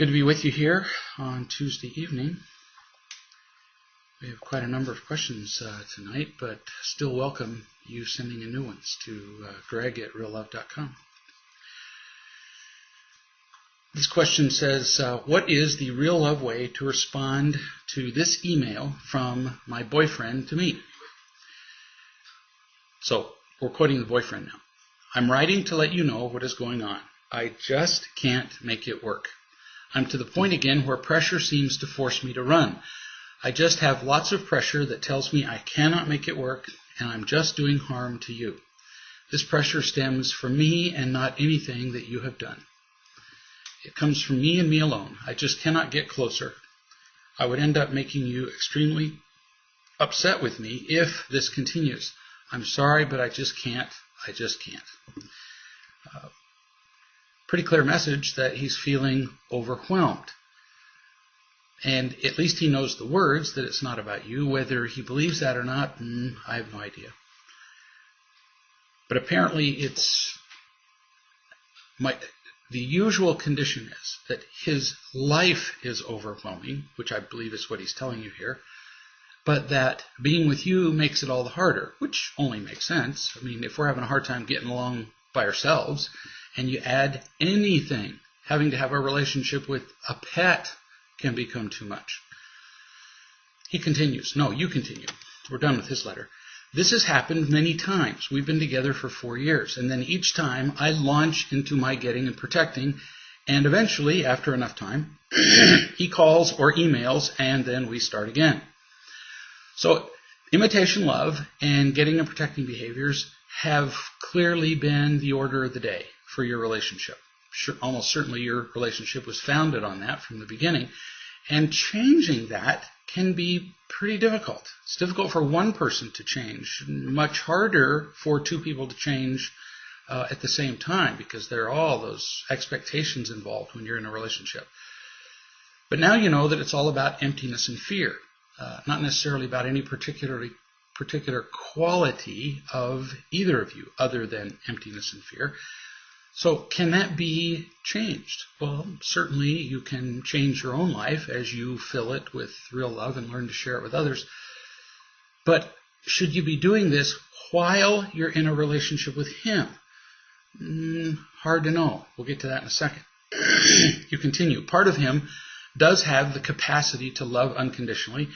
Good to be with you here on Tuesday evening. We have quite a number of questions tonight, but still welcome you sending in new ones to greg@reallove.com. This question says, what is the real love way to respond to this email from my boyfriend to me? So, we're quoting the boyfriend now. I'm writing to let you know what is going on. I just can't make it work. I'm to the point again where pressure seems to force me to run. I just have lots of pressure that tells me I cannot make it work, and I'm just doing harm to you. This pressure stems from me and not anything that you have done. It comes from me and me alone. I just cannot get closer. I would end up making you extremely upset with me if this continues. I'm sorry, but I just can't. I just can't. Pretty clear message that he's feeling overwhelmed. And at least he knows the words, that it's not about you. Whether he believes that or not, I have no idea. But apparently the usual condition is that his life is overwhelming, which I believe is what he's telling you here, but that being with you makes it all the harder, which only makes sense. I mean, if we're having a hard time getting along by ourselves, and you add anything, having to have a relationship with a pet can become too much. He continues. No, you continue. We're done with his letter. This has happened many times. We've been together for 4 years. And then each time I launch into my getting and protecting. And eventually, after enough time, he calls or emails, and then we start again. So imitation love and getting and protecting behaviors have clearly been the order of the day for your relationship. Sure, almost certainly your relationship was founded on that from the beginning. And changing that can be pretty difficult. It's difficult for one person to change, much harder for two people to change at the same time, because there are all those expectations involved when you're in a relationship. But now you know that it's all about emptiness and fear, not necessarily about any particular quality of either of you other than emptiness and fear. So can that be changed? Well, certainly you can change your own life as you fill it with real love and learn to share it with others. But should you be doing this while you're in a relationship with him? Hard to know. We'll get to that in a second. You continue. Part of him does have the capacity to love unconditionally,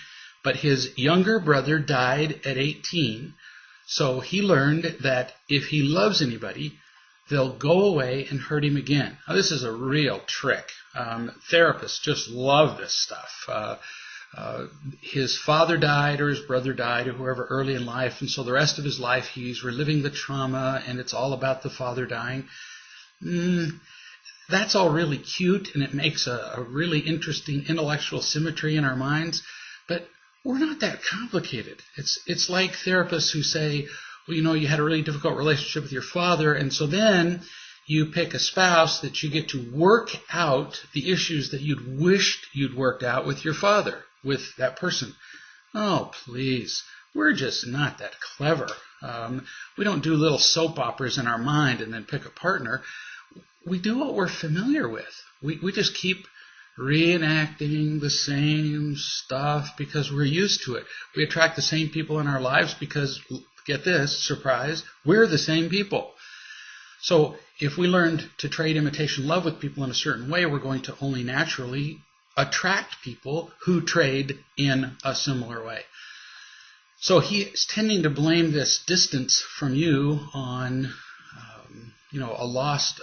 but his younger brother died at 18, so he learned that if he loves anybody, they'll go away and hurt him again. Now, this is a real trick. Therapists just love this stuff. His father died or his brother died or whoever early in life, and so the rest of his life he's reliving the trauma, and it's all about the father dying. That's all really cute, and it makes a really interesting intellectual symmetry in our minds, but we're not that complicated. It's like therapists who say, well, you know, you had a really difficult relationship with your father, and so then you pick a spouse that you get to work out the issues that you'd wished you'd worked out with your father, with that person. Oh, please. We're just not that clever. We don't do little soap operas in our mind and then pick a partner. We do what we're familiar with. We just keep reenacting the same stuff because we're used to it. We attract the same people in our lives because, get this, surprise, we're the same people. So if we learned to trade imitation love with people in a certain way, we're going to only naturally attract people who trade in a similar way. So he is tending to blame this distance from you on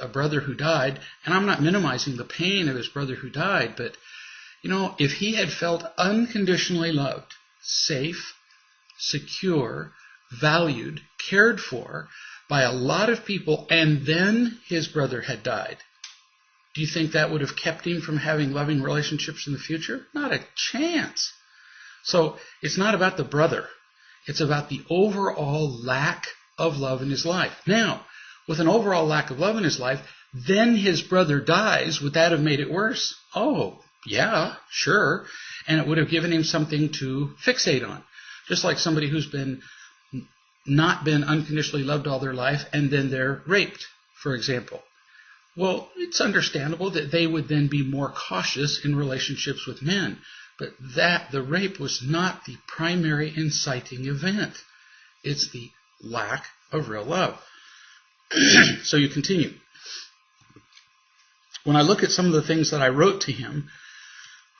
a brother who died. And I'm not minimizing the pain of his brother who died, but, if he had felt unconditionally loved, safe, secure, valued, cared for by a lot of people, and then his brother had died, do you think that would have kept him from having loving relationships in the future? Not a chance. So it's not about the brother. It's about the overall lack of love in his life. Now, with an overall lack of love in his life, then his brother dies. Would that have made it worse? Oh, yeah, sure. And it would have given him something to fixate on. Just like somebody who's not been unconditionally loved all their life, and then they're raped, for example. Well, it's understandable that they would then be more cautious in relationships with men. But the rape was not the primary inciting event. It's the lack of real love. So you continue. When I look at some of the things that I wrote to him,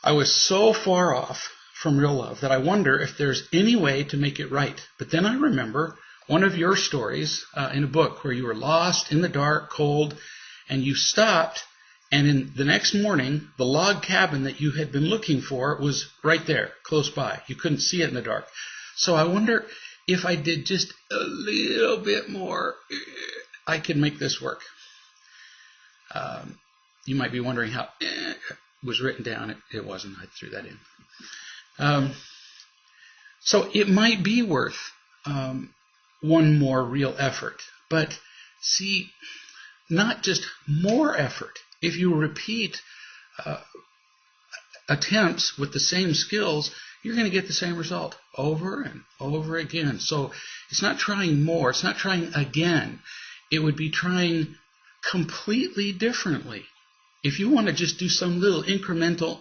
I was so far off from real love that I wonder if there's any way to make it right. But then I remember one of your stories in a book where you were lost in the dark, cold, and you stopped, and in the next morning, the log cabin that you had been looking for was right there, close by. You couldn't see it in the dark. So I wonder if I did just a little bit more, I could make this work. You might be wondering how it was written down. It wasn't. I threw that in. So it might be worth one more real effort. But see, not just more effort. If you repeat attempts with the same skills, you're going to get the same result over and over again. So it's not trying more. It's not trying again. It would be trying completely differently. If you want to just do some little incremental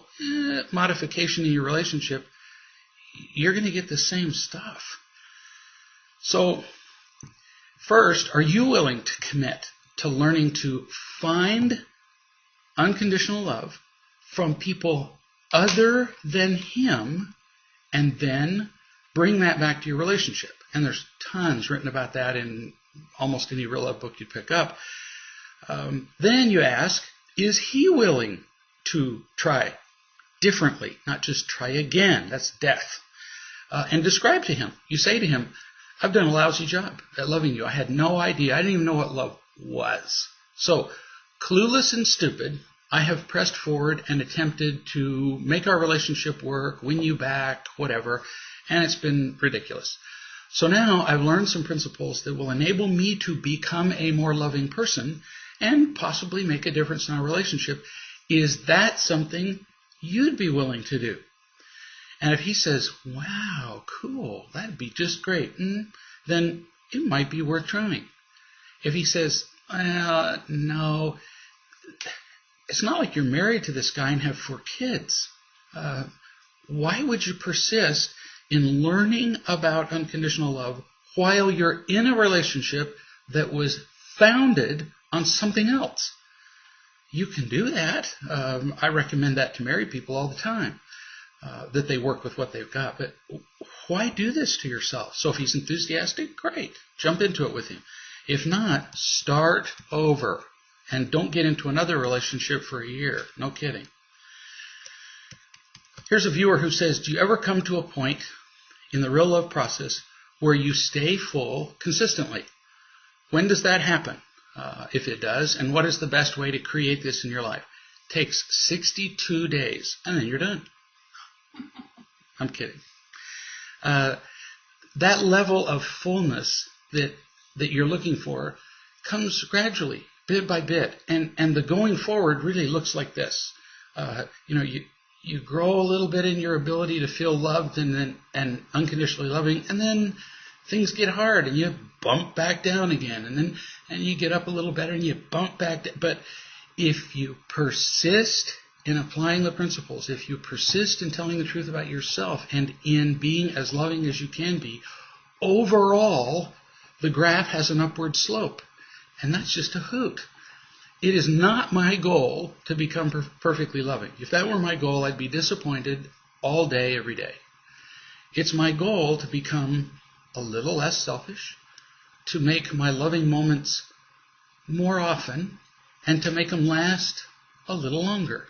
modification in your relationship, you're going to get the same stuff. So first, are you willing to commit to learning to find unconditional love from people other than him and then bring that back to your relationship? And there's tons written about that in almost any real love book you pick up. Then you ask, is he willing to try differently, not just try again? That's death. And describe to him. You say to him, I've done a lousy job at loving you. I had no idea. I didn't even know what love was. So, clueless and stupid, I have pressed forward and attempted to make our relationship work, win you back, whatever, and it's been ridiculous. So now I've learned some principles that will enable me to become a more loving person and possibly make a difference in our relationship. Is that something you'd be willing to do? And if he says, wow, cool, that'd be just great, then it might be worth trying. If he says, no, it's not like you're married to this guy and have 4 kids. Why would you persist in learning about unconditional love while you're in a relationship that was founded on something else? You can do that. I recommend that to married people all the time, that they work with what they've got. But why do this to yourself? So if he's enthusiastic, great. Jump into it with him. If not, start over. And don't get into another relationship for a year. No kidding. Here's a viewer who says, do you ever come to a point in the real love process where you stay full consistently? When does that happen? If it does, and what is the best way to create this in your life? It takes 62 days, and then you're done. I'm kidding. That level of fullness that you're looking for comes gradually, bit by bit, and the going forward really looks like this. You grow a little bit in your ability to feel loved and unconditionally loving, and then things get hard and you bump back down again, and you get up a little better and you bump back down. But if you persist in applying the principles, if you persist in telling the truth about yourself and in being as loving as you can be, overall, the graph has an upward slope. And that's just a hoot. It is not my goal to become perfectly loving. If that were my goal, I'd be disappointed all day, every day. It's my goal to become a little less selfish, to make my loving moments more often, and to make them last a little longer.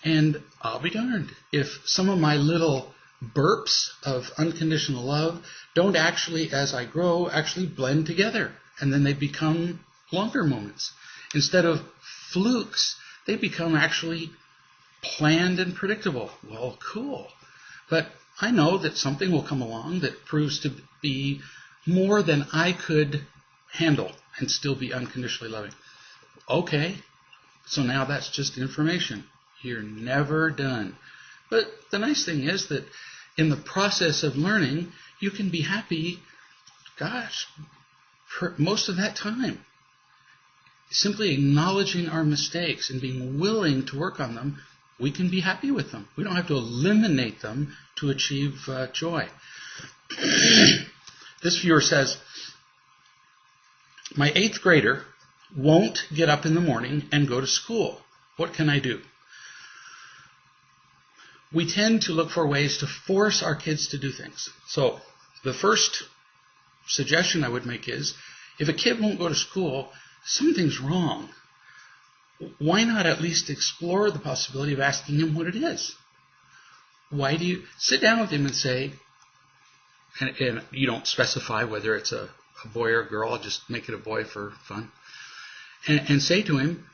And I'll be darned if some of my little burps of unconditional love don't actually, as I grow, actually blend together. And then they become longer moments. Instead of flukes, they become actually planned and predictable. Well, cool. But I know that something will come along that proves to be more than I could handle and still be unconditionally loving. Okay, so now that's just information. You're never done. But the nice thing is that in the process of learning, you can be happy, for most of that time. simply acknowledging our mistakes and being willing to work on them, we can be happy with them. We don't have to eliminate them to achieve joy. This viewer says, my 8th grader won't get up in the morning and go to school. What can I do? We tend to look for ways to force our kids to do things. So the first suggestion I would make is, if a kid won't go to school, something's wrong. Why not at least explore the possibility of asking him what it is? Why do you sit down with him and say, and you don't specify whether it's a boy or a girl, I'll just make it a boy for fun, and say to him,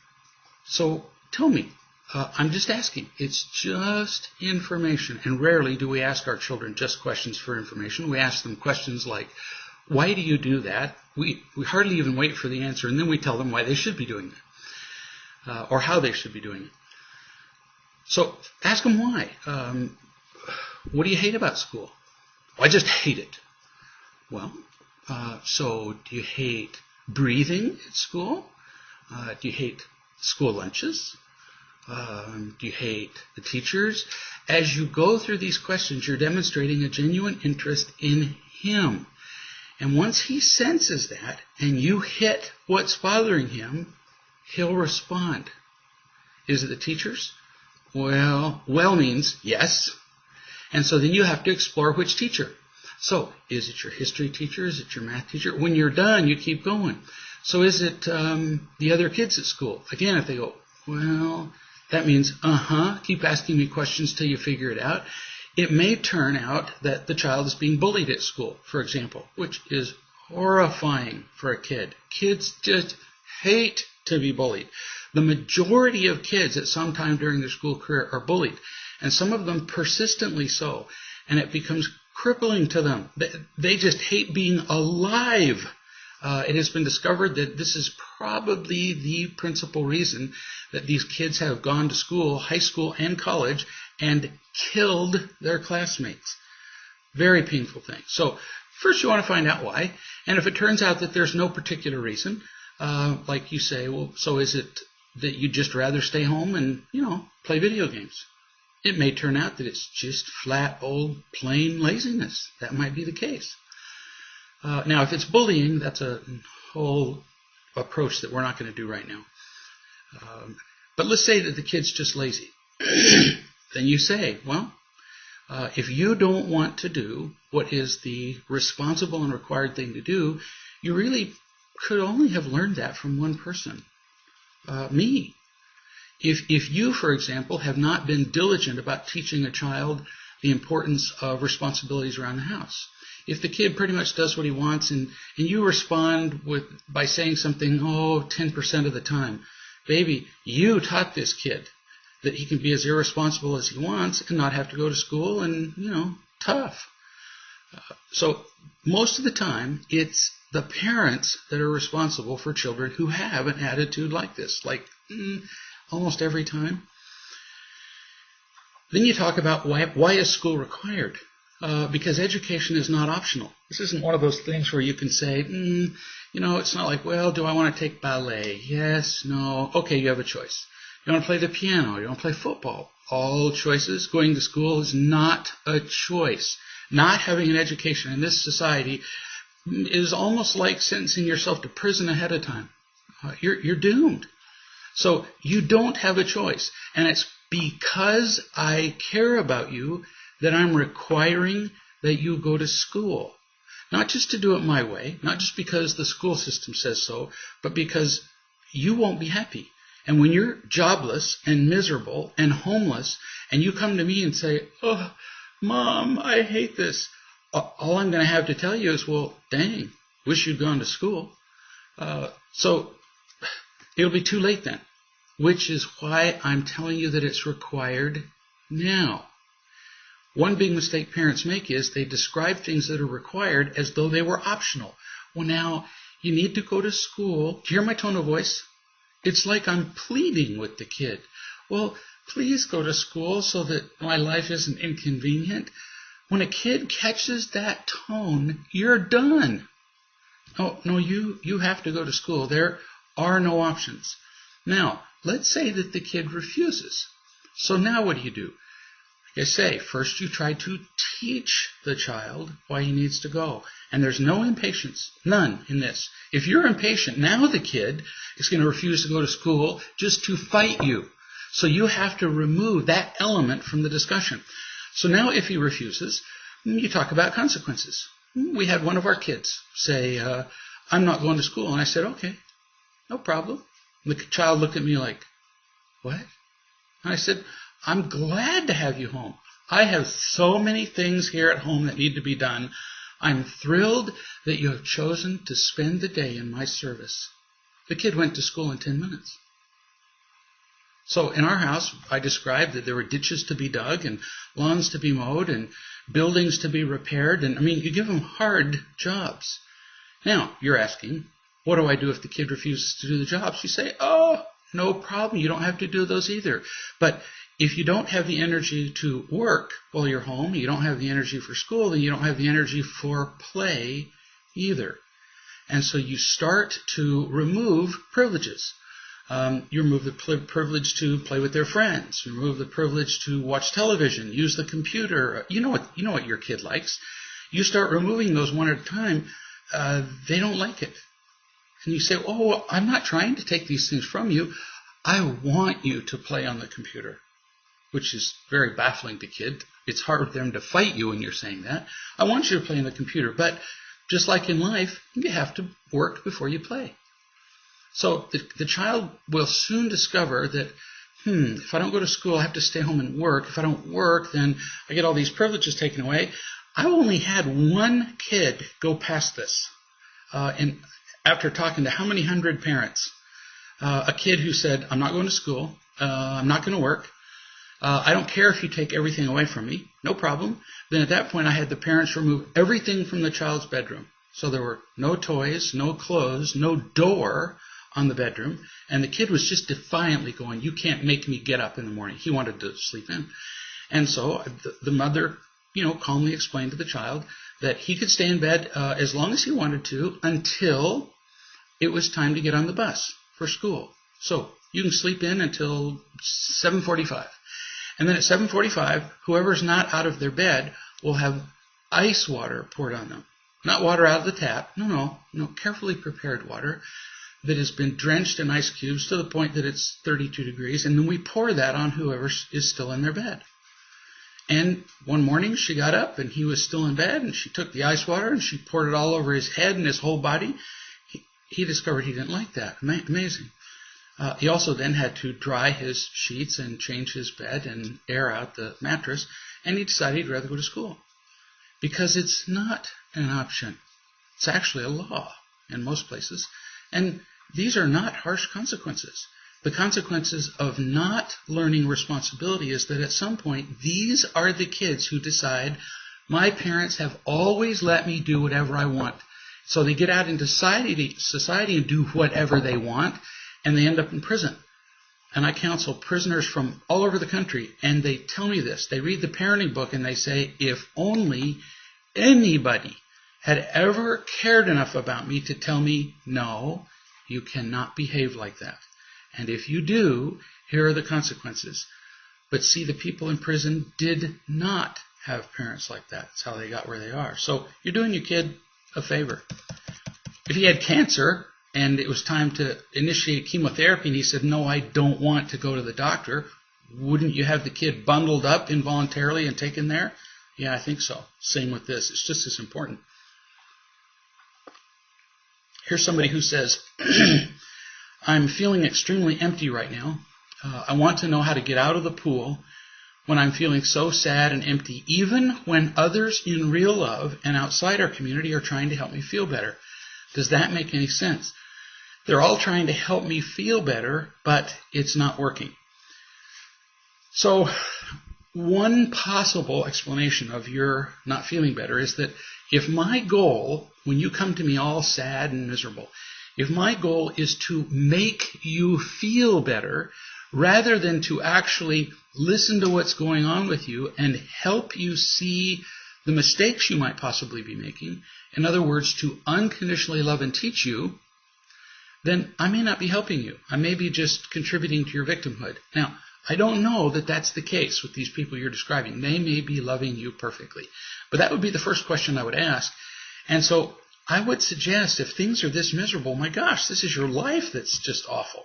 so tell me, I'm just asking. It's just information. And rarely do we ask our children just questions for information. We ask them questions like, why do you do that? We hardly even wait for the answer, and then we tell them why they should be doing that, or how they should be doing it. So ask them why. What do you hate about school? Well, I just hate it. Well, so do you hate breathing at school? Do you hate school lunches? Do you hate the teachers? As you go through these questions, you're demonstrating a genuine interest in him. And once he senses that, and you hit what's bothering him, he'll respond. Is it the teachers? Well means yes. And so then you have to explore which teacher. So, is it your history teacher? Is it your math teacher? When you're done, you keep going. So is it the other kids at school? Again, if they go, well, that means, keep asking me questions till you figure it out. It may turn out that the child is being bullied at school, for example, which is horrifying for a kid. Kids just hate to be bullied. The majority of kids at some time during their school career are bullied, and some of them persistently so, and it becomes crippling to them. They just hate being alive. It has been discovered that this is probably the principal reason that these kids have gone to school, high school and college, and killed their classmates. Very painful thing. So first you want to find out why. And if it turns out that there's no particular reason, like you say, well, so is it that you'd just rather stay home and, play video games? It may turn out that it's just flat, old, plain laziness. That might be the case. Now, if it's bullying, that's a whole approach that we're not going to do right now. But let's say that the kid's just lazy. Then you say, well, if you don't want to do what is the responsible and required thing to do, you really could only have learned that from one person, me. If you, for example, have not been diligent about teaching a child the importance of responsibilities around the house, if the kid pretty much does what he wants and you respond by saying something, 10% of the time, baby, you taught this kid that he can be as irresponsible as he wants and not have to go to school and, tough. So most of the time, it's the parents that are responsible for children who have an attitude like this, almost every time. Then you talk about why is school required? Because education is not optional. This isn't one of those things where you can say, it's not like, well, do I want to take ballet? Yes, no. Okay, you have a choice. You want to play the piano? You want to play football? All choices. Going to school is not a choice. Not having an education in this society is almost like sentencing yourself to prison ahead of time. You're doomed. So you don't have a choice. And it's because I care about you that I'm requiring that you go to school. Not just to do it my way, not just because the school system says so, but because you won't be happy. And when you're jobless and miserable and homeless, and you come to me and say, oh, Mom, I hate this, all I'm going to have to tell you is, well, dang, wish you'd gone to school. So it'll be too late then, which is why I'm telling you that it's required now. One big mistake parents make is they describe things that are required as though they were optional. Well, now, you need to go to school. Do you hear my tone of voice? It's like I'm pleading with the kid. Well, please go to school so that my life isn't inconvenient. When a kid catches that tone, you're done. Oh, no, you have to go to school. They're are no options. Now, let's say that the kid refuses. So now what do? Like I say, first you try to teach the child why he needs to go. And there's no impatience, none in this. If you're impatient, now the kid is going to refuse to go to school just to fight you. So you have to remove that element from the discussion. So now if he refuses, you talk about consequences. We had one of our kids say, I'm not going to school. And I said, okay, no problem. The child looked at me like, what? And I said, I'm glad to have you home. I have so many things here at home that need to be done. I'm thrilled that you have chosen to spend the day in my service. The kid went to school in 10 minutes. So in our house, I described that there were ditches to be dug and lawns to be mowed and buildings to be repaired. And I mean, you give them hard jobs. Now, you're asking, what do I do if the kid refuses to do the jobs? You say, oh, no problem. You don't have to do those either. But if you don't have the energy to work while you're home, you don't have the energy for school, then you don't have the energy for play either. And so you start to remove privileges. You remove the privilege to play with their friends. You remove the privilege to watch television, use the computer. You know what your kid likes. You start removing those one at a time. They don't like it. And you say, oh, well, I'm not trying to take these things from you. I want you to play on the computer, which is very baffling to kids. It's hard for them to fight you when you're saying that. I want you to play on the computer. But just like in life, you have to work before you play. So the child will soon discover that, if I don't go to school, I have to stay home and work. If I don't work, then I get all these privileges taken away. I only had one kid go past this. And after talking to how many hundred parents, a kid who said, I'm not going to school, I'm not going to work, I don't care if you take everything away from me, no problem. Then at that point I had the parents remove everything from the child's bedroom. So there were no toys, no clothes, no door on the bedroom, and the kid was just defiantly going, you can't make me get up in the morning. He wanted to sleep in. And so the mother, calmly explained to the child that he could stay in bed as long as he wanted to until it was time to get on the bus for school. So you can sleep in until 7:45. And then at 7:45, whoever's not out of their bed will have ice water poured on them. Not water out of the tap. No, carefully prepared water that has been drenched in ice cubes to the point that it's 32 degrees. And then we pour that on whoever is still in their bed. And one morning she got up and he was still in bed, and she took the ice water and she poured it all over his head and his whole body. He discovered he didn't like that. Amazing. He also then had to dry his sheets and change his bed and air out the mattress, and he decided he'd rather go to school. Because it's not an option. It's actually a law in most places. And these are not harsh consequences. The consequences of not learning responsibility is that at some point, these are the kids who decide, my parents have always let me do whatever I want. So they get out into society and do whatever they want, and they end up in prison. And I counsel prisoners from all over the country, and they tell me this. They read the parenting book, and they say, if only anybody had ever cared enough about me to tell me, no, you cannot behave like that. And if you do, here are the consequences. But see, the people in prison did not have parents like that. That's how they got where they are. So you're doing your kid a favor. If he had cancer and it was time to initiate chemotherapy and he said, no, I don't want to go to the doctor, wouldn't you have the kid bundled up involuntarily and taken there? Yeah, I think so. Same with this. It's just as important. Here's somebody who says, I'm feeling extremely empty right now. I want to know how to get out of the pool when I'm feeling so sad and empty, even when others in real love and outside our community are trying to help me feel better. Does that make any sense? They're all trying to help me feel better, but it's not working. So one possible explanation of your not feeling better is that if my goal, when you come to me all sad and miserable, if my goal is to make you feel better, rather than to actually listen to what's going on with you and help you see the mistakes you might possibly be making, in other words, to unconditionally love and teach you, then I may not be helping you. I may be just contributing to your victimhood. Now, I don't know that that's the case with these people you're describing. They may be loving you perfectly. But that would be the first question I would ask. And so I would suggest, if things are this miserable, my gosh, this is your life that's just awful,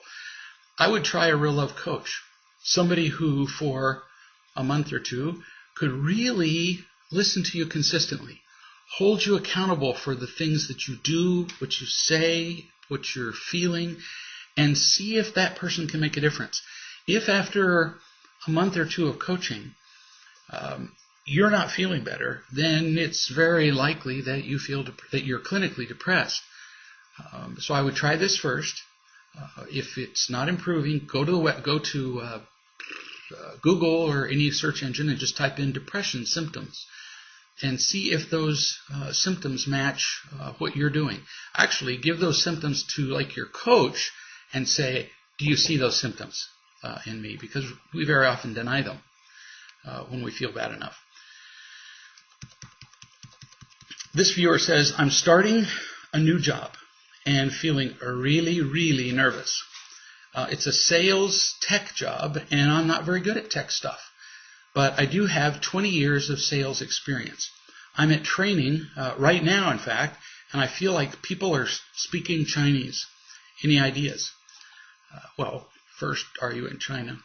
I would try a real love coach. Somebody who, for a month or two, could really listen to you consistently, hold you accountable for the things that you do, what you say, what you're feeling, and see if that person can make a difference. If after a month or two of coaching, you're not feeling better, then it's very likely that you feel that you're clinically depressed. So I would try this first. If it's not improving, go to Google or any search engine and just type in depression symptoms and see if those symptoms match what you're doing. Actually, give those symptoms to like your coach and say, do you see those symptoms in me? Because we very often deny them when we feel bad enough. This viewer says, I'm starting a new job and feeling really, really nervous. It's a sales tech job, and I'm not very good at tech stuff. But I do have 20 years of sales experience. I'm at training right now, in fact, and I feel like people are speaking Chinese. Any ideas? Well, first, are you in China?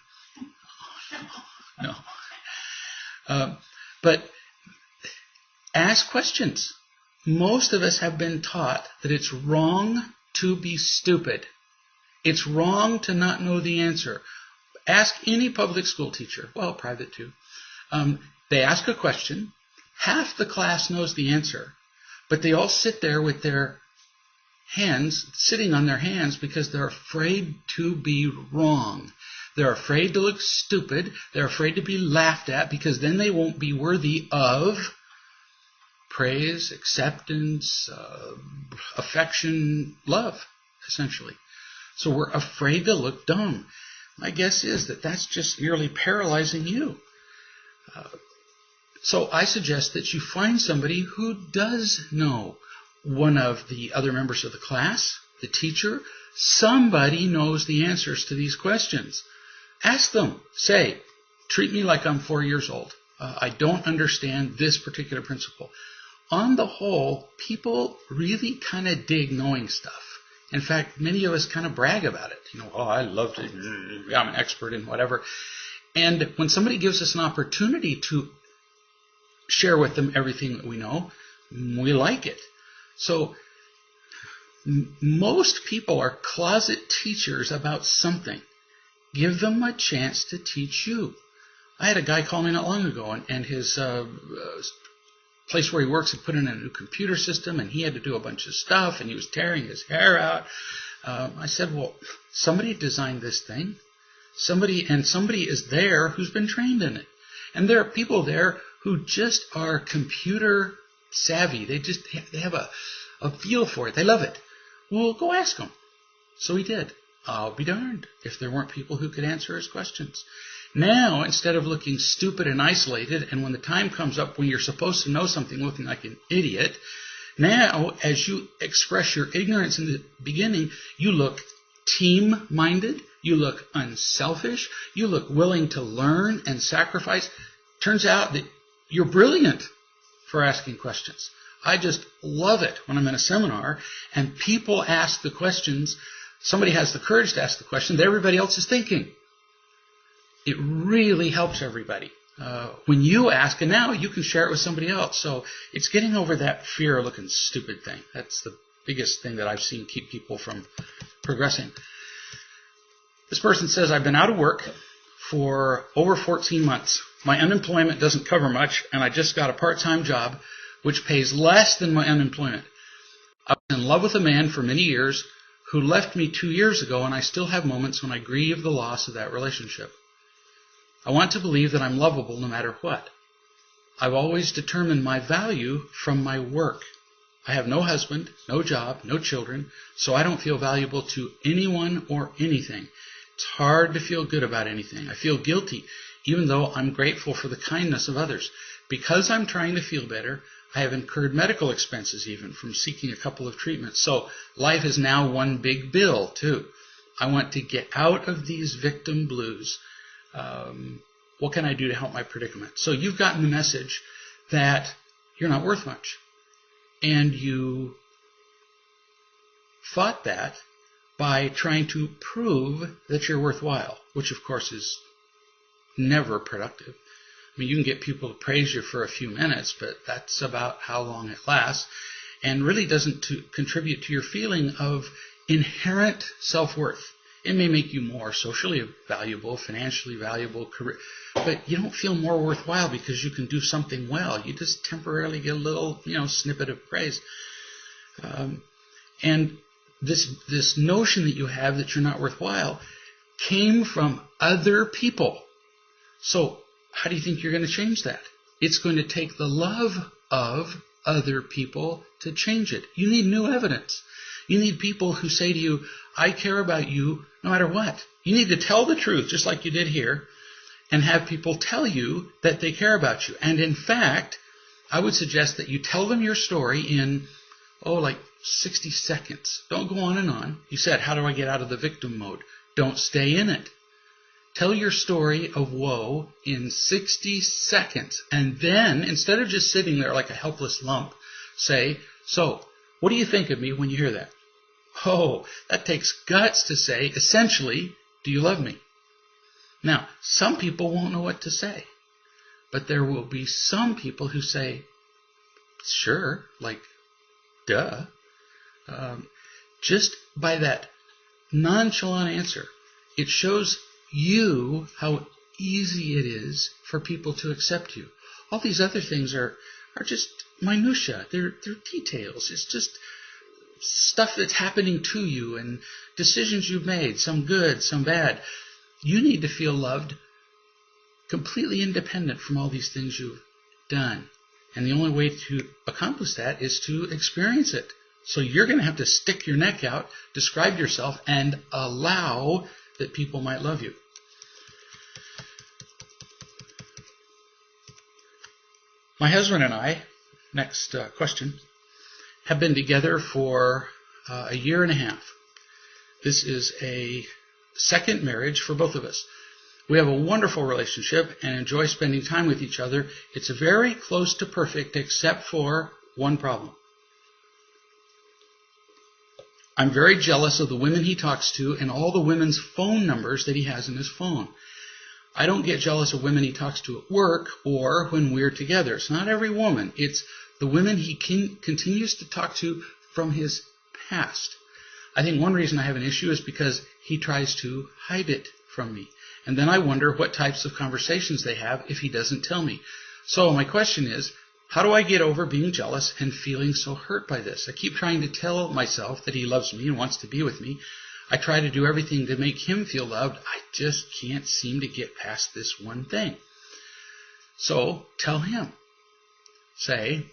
No. But ask questions. Most of us have been taught that it's wrong to be stupid. It's wrong to not know the answer. Ask any public school teacher, well, private too. They ask a question. Half the class knows the answer, but they all sit there with their hands, sitting on their hands because they're afraid to be wrong. They're afraid to look stupid. They're afraid to be laughed at because then they won't be worthy of praise, acceptance, affection, love, essentially. So we're afraid to look dumb. My guess is that that's just merely paralyzing you. So I suggest that you find somebody who does know. One of the other members of the class, the teacher, somebody knows the answers to these questions. Ask them. Say, treat me like I'm 4 years old. I don't understand this particular principle. On the whole, people really kind of dig knowing stuff. In fact, many of us kind of brag about it. You know, oh, I love it. I'm an expert in whatever. And when somebody gives us an opportunity to share with them everything that we know, we like it. So most people are closet teachers about something. Give them a chance to teach you. I had a guy call me not long ago, and his place where he works had put in a new computer system, and he had to do a bunch of stuff, and he was tearing his hair out. I said, well, somebody designed this thing. Somebody is there who's been trained in it. And there are people there who just are computer savvy. They have a feel for it. They love it. Well, go ask them. So he did. I'll be darned if there weren't people who could answer his questions. Now, instead of looking stupid and isolated, and when the time comes up when you're supposed to know something looking like an idiot, now, as you express your ignorance in the beginning, you look team-minded, you look unselfish, you look willing to learn and sacrifice. Turns out that you're brilliant for asking questions. I just love it when I'm in a seminar and people ask the questions. Somebody has the courage to ask the question that everybody else is thinking. It really helps everybody when you ask, and now you can share it with somebody else. So it's getting over that fear of looking stupid thing. That's the biggest thing that I've seen keep people from progressing. This person says, I've been out of work for over 14 months. My unemployment doesn't cover much, and I just got a part-time job which pays less than my unemployment. I was in love with a man for many years who left me 2 years ago, and I still have moments when I grieve the loss of that relationship. I want to believe that I'm lovable no matter what. I've always determined my value from my work. I have no husband, no job, no children, so I don't feel valuable to anyone or anything. It's hard to feel good about anything. I feel guilty, even though I'm grateful for the kindness of others. Because I'm trying to feel better, I have incurred medical expenses even from seeking a couple of treatments. So life is now one big bill, too. I want to get out of these victim blues. What can I do to help my predicament? So you've gotten the message that you're not worth much. And you fought that by trying to prove that you're worthwhile, which of course is never productive. I mean, you can get people to praise you for a few minutes, but that's about how long it lasts, and really doesn't contribute to your feeling of inherent self-worth. It may make you more socially valuable, financially valuable, but you don't feel more worthwhile because you can do something well. You just temporarily get a little, snippet of praise. And this notion that you have that you're not worthwhile came from other people. So how do you think you're going to change that? It's going to take the love of other people to change it. You need new evidence. You need people who say to you, I care about you no matter what. You need to tell the truth, just like you did here, and have people tell you that they care about you. And in fact, I would suggest that you tell them your story in, like 60 seconds. Don't go on and on. You said, how do I get out of the victim mode? Don't stay in it. Tell your story of woe in 60 seconds. And then, instead of just sitting there like a helpless lump, say, so, what do you think of me when you hear that? Oh, that takes guts to say, essentially, do you love me? Now, some people won't know what to say. But there will be some people who say, sure, like, duh. Just by that nonchalant answer, it shows you how easy it is for people to accept you. All these other things are just minutia. They're details. It's just stuff that's happening to you and decisions you've made, some good, some bad. You need to feel loved completely independent from all these things you've done. And the only way to accomplish that is to experience it. So you're going to have to stick your neck out, describe yourself, and allow that people might love you. My husband and I, next question, have been together for a year and a half. This is a second marriage for both of us. We have a wonderful relationship and enjoy spending time with each other. It's very close to perfect except for one problem. I'm very jealous of the women he talks to and all the women's phone numbers that he has in his phone. I don't get jealous of women he talks to at work or when we're together. It's not every woman. It's the women he continues to talk to from his past. I think one reason I have an issue is because he tries to hide it from me. And then I wonder what types of conversations they have if he doesn't tell me. So my question is, how do I get over being jealous and feeling so hurt by this? I keep trying to tell myself that he loves me and wants to be with me. I try to do everything to make him feel loved. I just can't seem to get past this one thing. So tell him. Say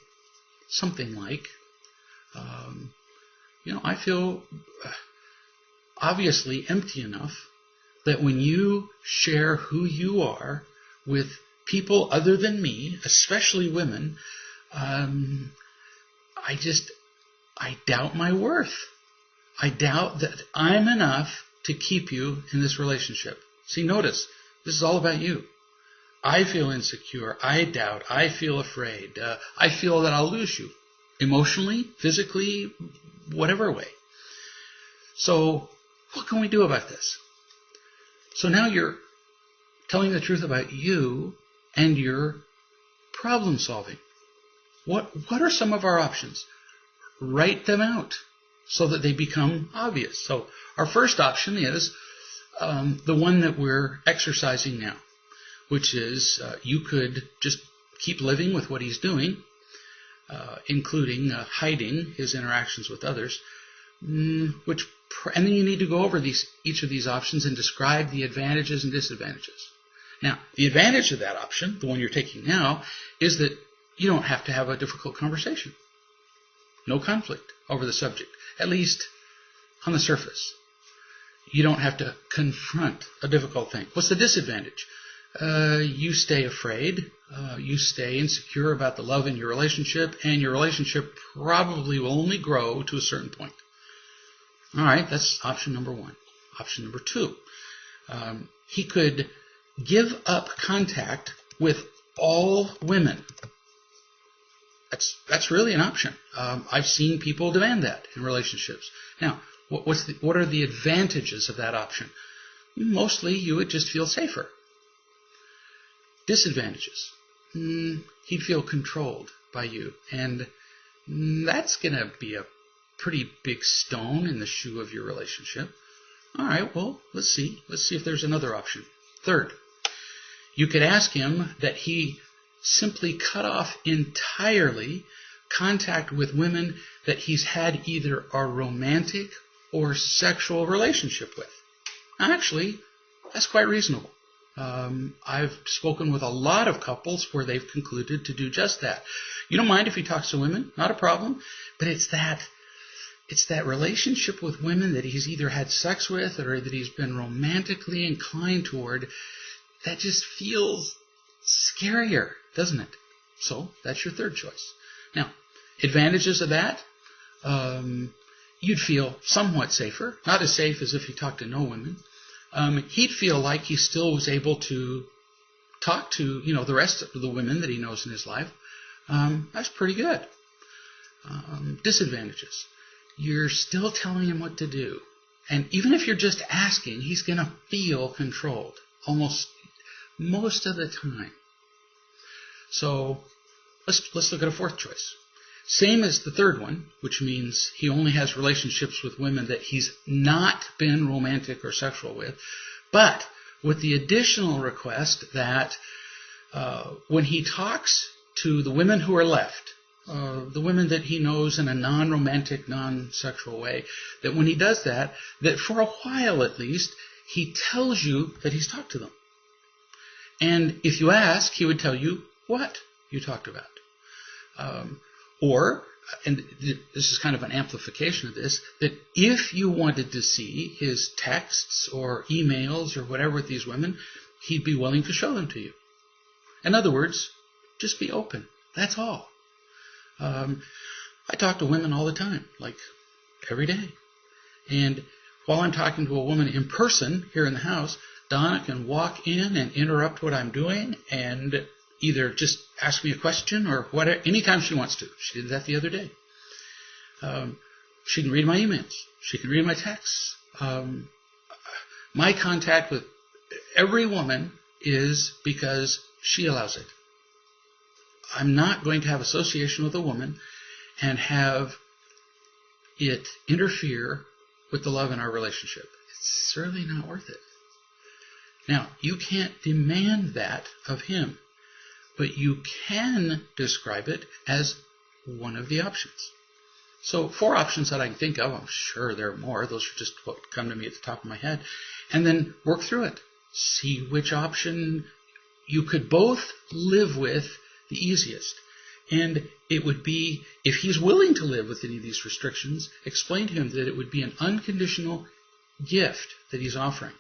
something like, I feel obviously empty enough that when you share who you are with people other than me, especially women, I doubt my worth. I doubt that I'm enough to keep you in this relationship. See, notice, this is all about you. I feel insecure. I doubt. I feel afraid. I feel that I'll lose you. Emotionally, physically, whatever way. So, what can we do about this? So now you're telling the truth about you and your problem solving. What are some of our options? Write them out so that they become obvious. So our first option is the one that we're exercising now, which is you could just keep living with what he's doing, including hiding his interactions with others, and then you need to go over each of these options and describe the advantages and disadvantages. Now, the advantage of that option, the one you're taking now, is that you don't have to have a difficult conversation. No conflict over the subject, at least on the surface. You don't have to confront a difficult thing. What's the disadvantage? You stay afraid. you stay insecure about the love in your relationship, and your relationship probably will only grow to a certain point. All right, that's option number one. Option number two, he could give up contact with all women. That's really an option. I've seen people demand that in relationships. Now, what are the advantages of that option? Mostly, you would just feel safer. Disadvantages. He'd feel controlled by you, and that's going to be a pretty big stone in the shoe of your relationship. All right, well, let's see. Let's see if there's another option. Third, you could ask him that he simply cut off entirely contact with women that he's had either a romantic or sexual relationship with. Actually, that's quite reasonable. I've spoken with a lot of couples where they've concluded to do just that. You don't mind if he talks to women, not a problem, but it's that relationship with women that he's either had sex with or that he's been romantically inclined toward that just feels scarier, doesn't it? So that's your third choice. Now, advantages of that, you'd feel somewhat safer, not as safe as if he talked to no women. He'd feel like he still was able to talk to, the rest of the women that he knows in his life. That's pretty good. Disadvantages. You're still telling him what to do. And even if you're just asking, he's going to feel controlled almost most of the time. So let's look at a fourth choice. Same as the third one, which means he only has relationships with women that he's not been romantic or sexual with, but with the additional request that when he talks to the women who are left, the women that he knows in a non-romantic, non-sexual way, that when he does that, that for a while at least, he tells you that he's talked to them. And if you ask, he would tell you what you talked about. Or, and this is kind of an amplification of this, that if you wanted to see his texts or emails or whatever with these women, he'd be willing to show them to you. In other words, just be open. That's all. I talk to women all the time, like every day. And while I'm talking to a woman in person here in the house, Donna can walk in and interrupt what I'm doing and either just ask me a question or whatever, anytime she wants to. She did that the other day. She can read my emails. She can read my texts. My contact with every woman is because she allows it. I'm not going to have association with a woman and have it interfere with the love in our relationship. It's certainly not worth it. Now, you can't demand that of him, but you can describe it as one of the options. So 4 options that I can think of. I'm sure there are more. Those are just what come to me at the top of my head. And then work through it. See which option you could both live with the easiest. And it would be, if he's willing to live with any of these restrictions, explain to him that it would be an unconditional gift that he's offering.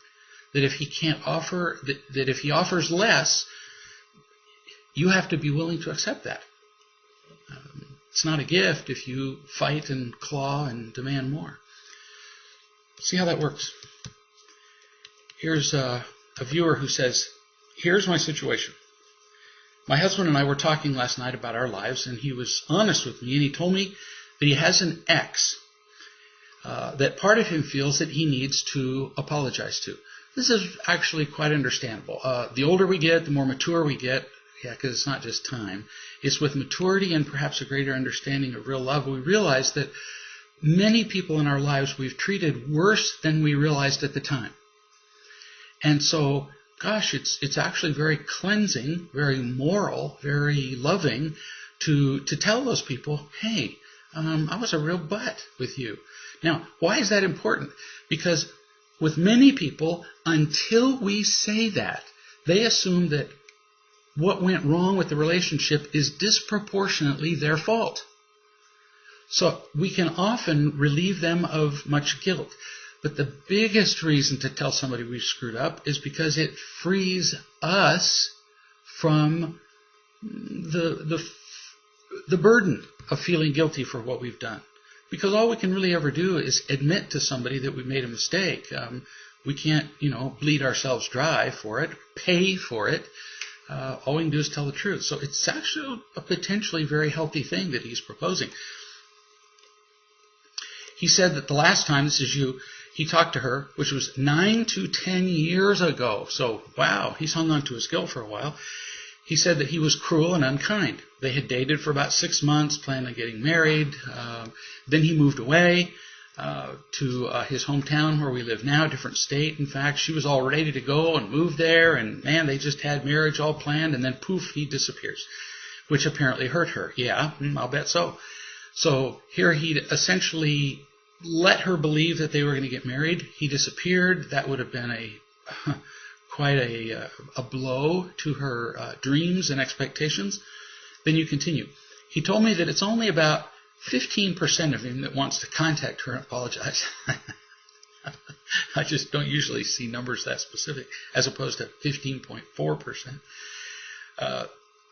That if he can't offer, that if he offers less, you have to be willing to accept that. It's not a gift if you fight and claw and demand more. See how that works. Here's a viewer who says, here's my situation. My husband and I were talking last night about our lives, and he was honest with me, and he told me that he has an ex that part of him feels that he needs to apologize to. This is actually quite understandable. The older we get, the more mature we get, because it's not just time. It's with maturity and perhaps a greater understanding of real love, we realize that many people in our lives we've treated worse than we realized at the time. And so, gosh, it's actually very cleansing, very moral, very loving to tell those people, hey, I was a real butt with you. Now, why is that important? Because with many people, until we say that, they assume that what went wrong with the relationship is disproportionately their fault. So we can often relieve them of much guilt. But the biggest reason to tell somebody we've screwed up is because it frees us from the burden of feeling guilty for what we've done. Because all we can really ever do is admit to somebody that we made a mistake. We can't, bleed ourselves dry for it, pay for it. All we can do is tell the truth. So it's actually a potentially very healthy thing that he's proposing. He said that the last time, he talked to her, which was 9 to 10 years ago. So, wow, he's hung on to his guilt for a while. He said that he was cruel and unkind. They had dated for about 6 months, planned on getting married. Then he moved away to his hometown where we live now, different state. In fact, she was all ready to go and move there. And, man, they just had marriage all planned. And then, poof, he disappears, which apparently hurt her. Yeah, I'll bet so. So here he essentially let her believe that they were going to get married. He disappeared. That would have been quite a blow to her dreams and expectations. Then you continue. He told me that it's only about 15% of him that wants to contact her and apologize. I just don't usually see numbers that specific, as opposed to 15.4%.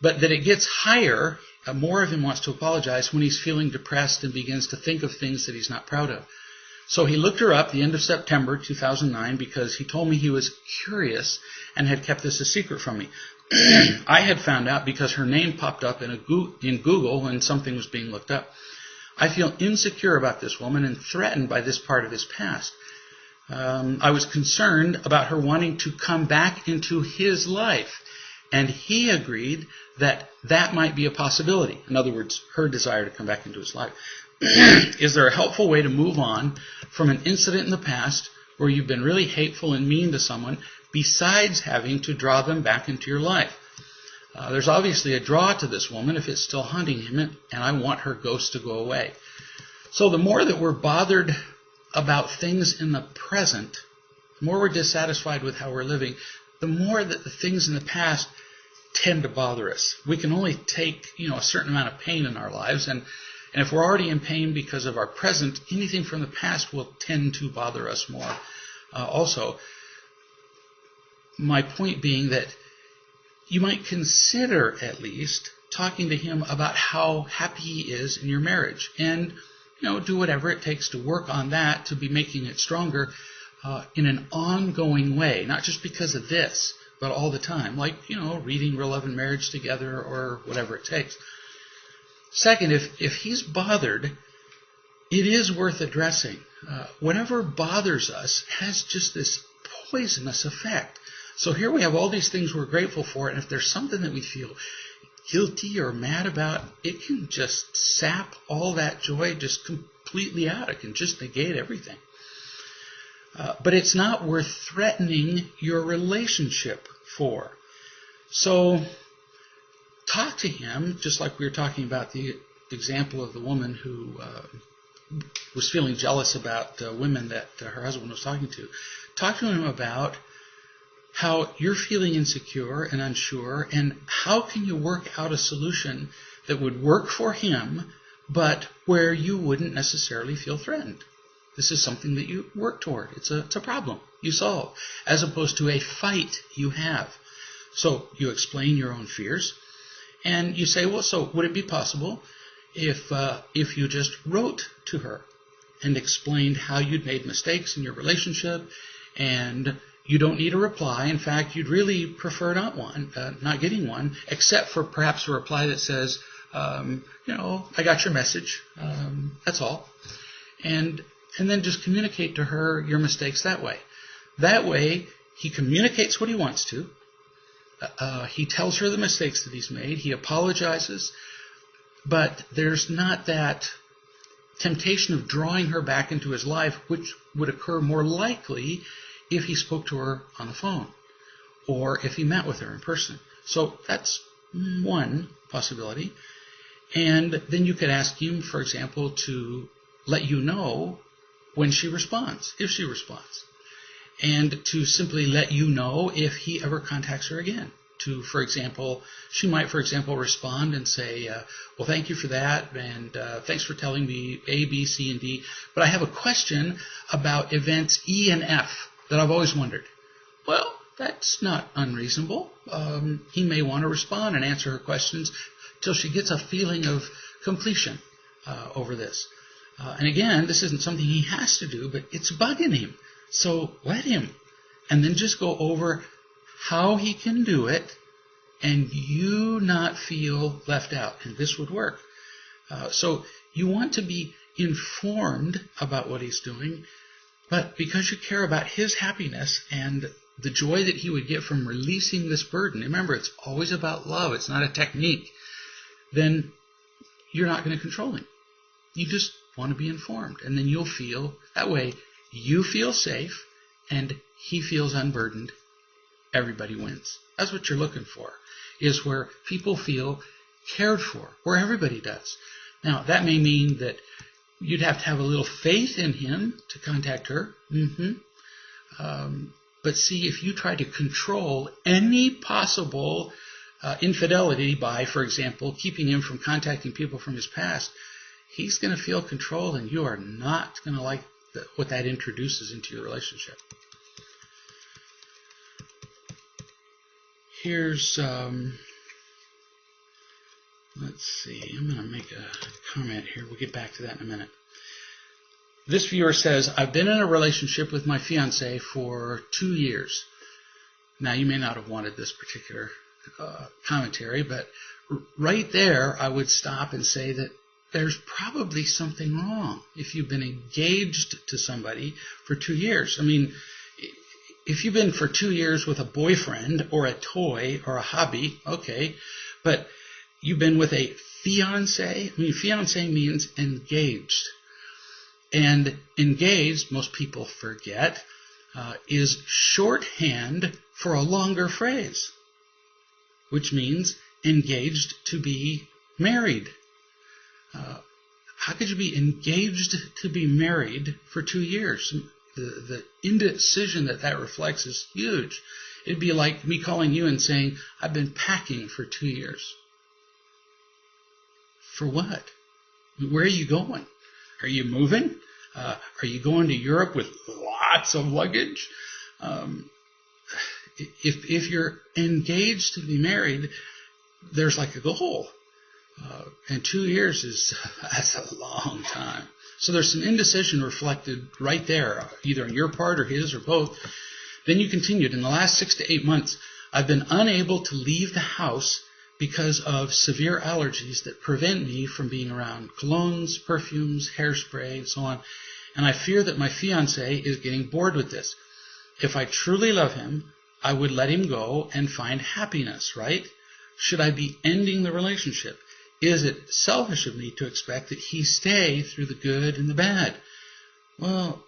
But that it gets higher, more of him wants to apologize when he's feeling depressed and begins to think of things that he's not proud of. So he looked her up the end of September 2009 because he told me he was curious and had kept this a secret from me. I had found out because her name popped up in Google when something was being looked up. I feel insecure about this woman and threatened by this part of his past. I was concerned about her wanting to come back into his life. And he agreed that that might be a possibility. In other words, her desire to come back into his life. Is there a helpful way to move on from an incident in the past where you've been really hateful and mean to someone besides having to draw them back into your life? There's obviously a draw to this woman if it's still haunting him, and I want her ghost to go away. So the more that we're bothered about things in the present, the more we're dissatisfied with how we're living, the more that the things in the past tend to bother us. We can only take, a certain amount of pain in our lives, and if we're already in pain because of our present, anything from the past will tend to bother us more. Also, my point being that you might consider at least talking to him about how happy he is in your marriage, and do whatever it takes to work on that, to be making it stronger in an ongoing way, not just because of this, but all the time, like, reading Real Love and Marriage together or whatever it takes. Second, if he's bothered, it is worth addressing. Whatever bothers us has just this poisonous effect. So here we have all these things we're grateful for, and if there's something that we feel guilty or mad about, it can just sap all that joy just completely out. It can just negate everything. But it's not worth threatening your relationship for. So talk to him, just like we were talking about the example of the woman who was feeling jealous about women that her husband was talking to. Talk to him about how you're feeling insecure and unsure, and how can you work out a solution that would work for him, but where you wouldn't necessarily feel threatened. This is something that you work toward. It's a problem you solve, as opposed to a fight you have. So you explain your own fears, and you say, well, so would it be possible if you just wrote to her and explained how you'd made mistakes in your relationship, and you don't need a reply. In fact, you'd really prefer not getting one, except for perhaps a reply that says, I got your message. That's all. And then just communicate to her your mistakes that way. That way, he communicates what he wants to. He tells her the mistakes that he's made. He apologizes. But there's not that temptation of drawing her back into his life, which would occur more likely if he spoke to her on the phone or if he met with her in person. So that's one possibility. And then you could ask him, for example, to let you know when she responds, if she responds, and to simply let you know if he ever contacts her again. She might, for example, respond and say, well, thank you for that, and thanks for telling me A, B, C, and D, but I have a question about events E and F that I've always wondered. Well, That's not unreasonable. He may want to respond and answer her questions till she gets a feeling of completion over this. And again, this isn't something he has to do, but it's bugging him. So let him. And then just go over how he can do it and you not feel left out. And this would work. So you want to be informed about what he's doing, but because you care about his happiness and the joy that he would get from releasing this burden, remember, it's always about love, it's not a technique, then you're not going to control him. You just want to be informed, and then you'll feel, that way, you feel safe, and he feels unburdened. Everybody wins. That's what you're looking for, is where people feel cared for, where everybody does. Now, that may mean that you'd have to have a little faith in him to contact her. But see, if you try to control any possible infidelity by, for example, keeping him from contacting people from his past, he's going to feel controlled, and you are not going to like what that introduces into your relationship. Here's, let's see, I'm going to make a comment here. We'll get back to that in a minute. This viewer says, I've been in a relationship with my fiancé for 2 years. Now, you may not have wanted this particular commentary, but right there, I would stop and say that there's probably something wrong if you've been engaged to somebody for 2 years. I mean, if you've been for 2 years with a boyfriend or a toy or a hobby, okay, but you've been with a fiancé. I mean, fiancé means engaged. And engaged, most people forget, is shorthand for a longer phrase, which means engaged to be married. How could you be engaged to be married for 2 years? The indecision that reflects is huge. It'd be like me calling you and saying, I've been packing for 2 years. For what? Where are you going? Are you moving? Are you going to Europe with lots of luggage? If you're engaged to be married, there's like a goal. And 2 years that's a long time. So there's some indecision reflected right there, either on your part or his or both. Then you continued, in the last 6 to 8 months, I've been unable to leave the house because of severe allergies that prevent me from being around colognes, perfumes, hairspray, and so on. And I fear that my fiancé is getting bored with this. If I truly love him, I would let him go and find happiness, right? Should I be ending the relationship? Is it selfish of me to expect that he stay through the good and the bad? Well,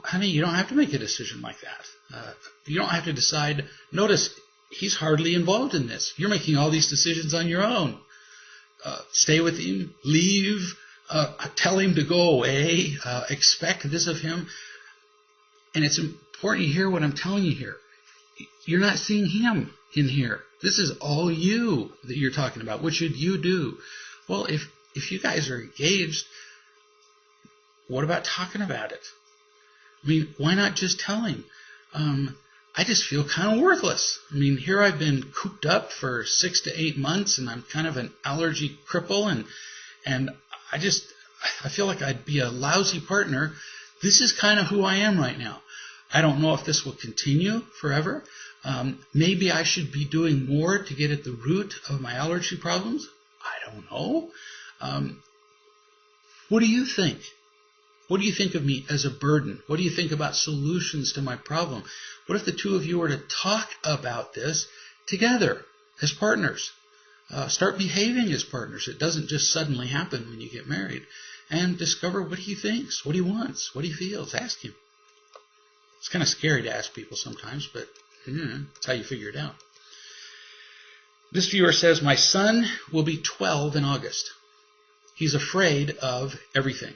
honey, you don't have to make a decision like that. You don't have to decide. Notice, he's hardly involved in this. You're making all these decisions on your own. Stay with him, leave, tell him to go away, expect this of him. And it's important you hear what I'm telling you here. You're not seeing him in here. This is all you that you're talking about. What should you do? Well, if you guys are engaged, what about talking about it? I mean, why not just tell him? I just feel kind of worthless. I mean, here I've been cooped up for 6 to 8 months, and I'm kind of an allergy cripple, and I feel like I'd be a lousy partner. This is kind of who I am right now. I don't know if this will continue forever. Maybe I should be doing more to get at the root of my allergy problems. I don't know. What do you think? What do you think of me as a burden? What do you think about solutions to my problem? What if the two of you were to talk about this together as partners? Start behaving as partners. It doesn't just suddenly happen when you get married. And discover what he thinks, what he wants, what he feels. Ask him. It's kind of scary to ask people sometimes, but that's how you figure it out. This viewer says, my son will be 12 in August. He's afraid of everything.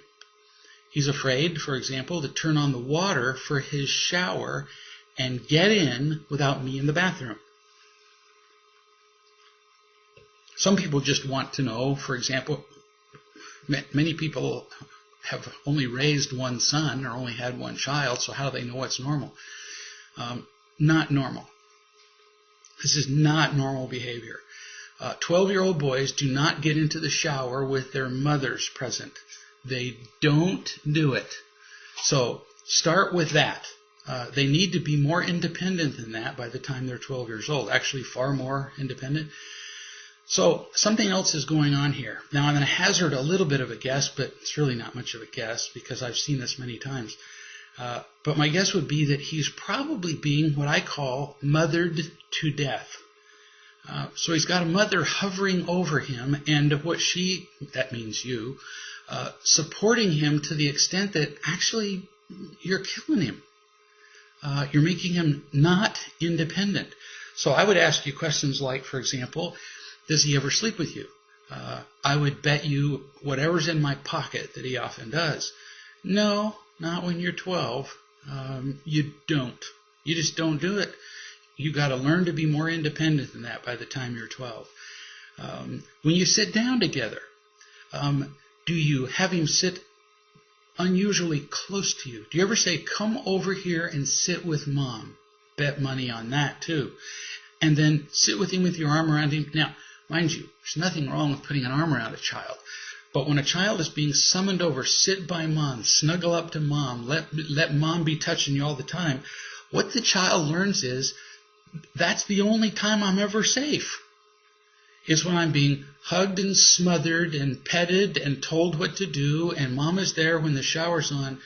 He's afraid, for example, to turn on the water for his shower and get in without me in the bathroom. Some people just want to know, for example, many people have only raised one son or only had one child, so how do they know what's normal? Not normal. This is not normal behavior. 12-year-old boys do not get into the shower with their mothers present. They don't do it. So start with that. They need to be more independent than that by the time they're 12 years old. Actually, far more independent. So something else is going on here. Now, I'm going to hazard a little bit of a guess, but it's really not much of a guess because I've seen this many times. But my guess would be that he's probably being what I call mothered to death. So he's got a mother hovering over him, and that means you, supporting him to the extent that actually you're killing him. You're making him not independent. So I would ask you questions like, for example, does he ever sleep with you? I would bet you whatever's in my pocket that he often does. No, not when you're 12. You don't. You just don't do it. You got to learn to be more independent than that by the time you're 12. When you sit down together, do you have him sit unusually close to you? Do you ever say, come over here and sit with mom? Bet money on that too. And then sit with him with your arm around him. Now, mind you, there's nothing wrong with putting an arm around a child. But when a child is being summoned over, sit by mom, snuggle up to mom, let mom be touching you all the time, what the child learns is, that's the only time I'm ever safe, is when I'm being hugged and smothered and petted and told what to do, and mom is there when the shower's on.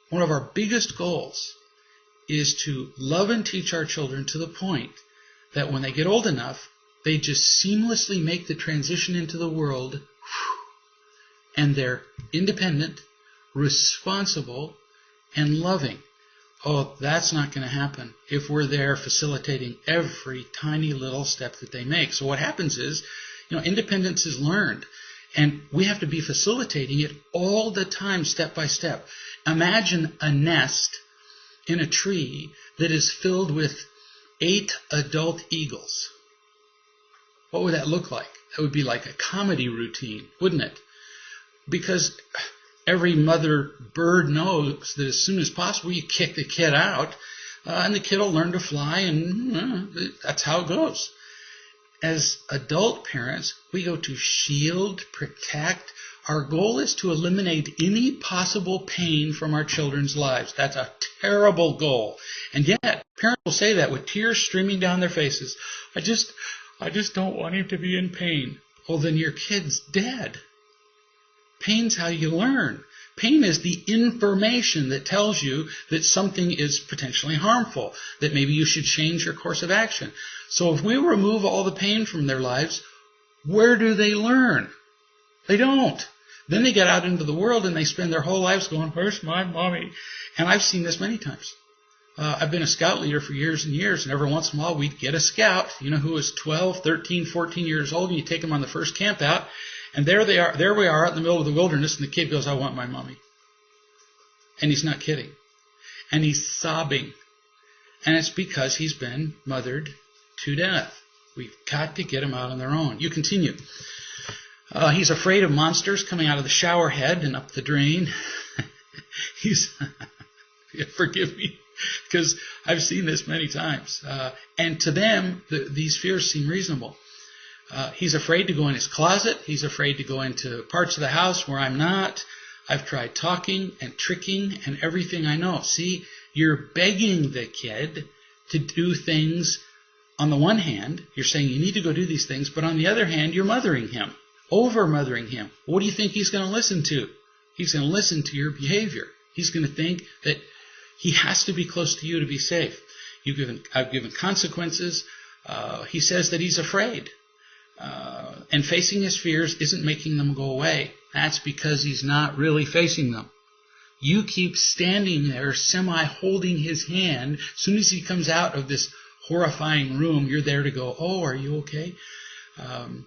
One of our biggest goals is to love and teach our children to the point that when they get old enough, they just seamlessly make the transition into the world, and they're independent, responsible, and loving. Oh, that's not going to happen if we're there facilitating every tiny little step that they make. So what happens is, independence is learned, and we have to be facilitating it all the time, step by step. Imagine a nest in a tree that is filled with 8 adult eagles. What would that look like? That would be like a comedy routine, wouldn't it? Because every mother bird knows that as soon as possible you kick the kid out, and the kid will learn to fly, and that's how it goes. As adult parents, we go to shield, protect. Our goal is to eliminate any possible pain from our children's lives. That's a terrible goal. And yet, parents will say that with tears streaming down their faces. I just don't want him to be in pain. Well, then your kid's dead. Pain's how you learn. Pain is the information that tells you that something is potentially harmful, that maybe you should change your course of action. So if we remove all the pain from their lives, where do they learn? They don't. Then they get out into the world and they spend their whole lives going, where's my mommy? And I've seen this many times. I've been a scout leader for years and years, and every once in a while we'd get a scout, who is 12, 13, 14 years old, and you take them on the first camp out, and there we are out in the middle of the wilderness, and the kid goes, I want my mommy. And he's not kidding. And he's sobbing. And it's because he's been mothered to death. We've got to get him out on their own. You continue. He's afraid of monsters coming out of the shower head and up the drain. Forgive me, because I've seen this many times. And to them, these fears seem reasonable. He's afraid to go in his closet. He's afraid to go into parts of the house where I'm not. I've tried talking and tricking and everything I know. See, you're begging the kid to do things. On the one hand, you're saying you need to go do these things, but on the other hand, you're mothering him, over-mothering him. What do you think he's going to listen to? He's going to listen to your behavior. He's going to think that he has to be close to you to be safe. I've given consequences. He says that he's afraid. And facing his fears isn't making them go away. That's because he's not really facing them. You keep standing there, semi-holding his hand. As soon as he comes out of this horrifying room, you're there to go, oh, are you okay? And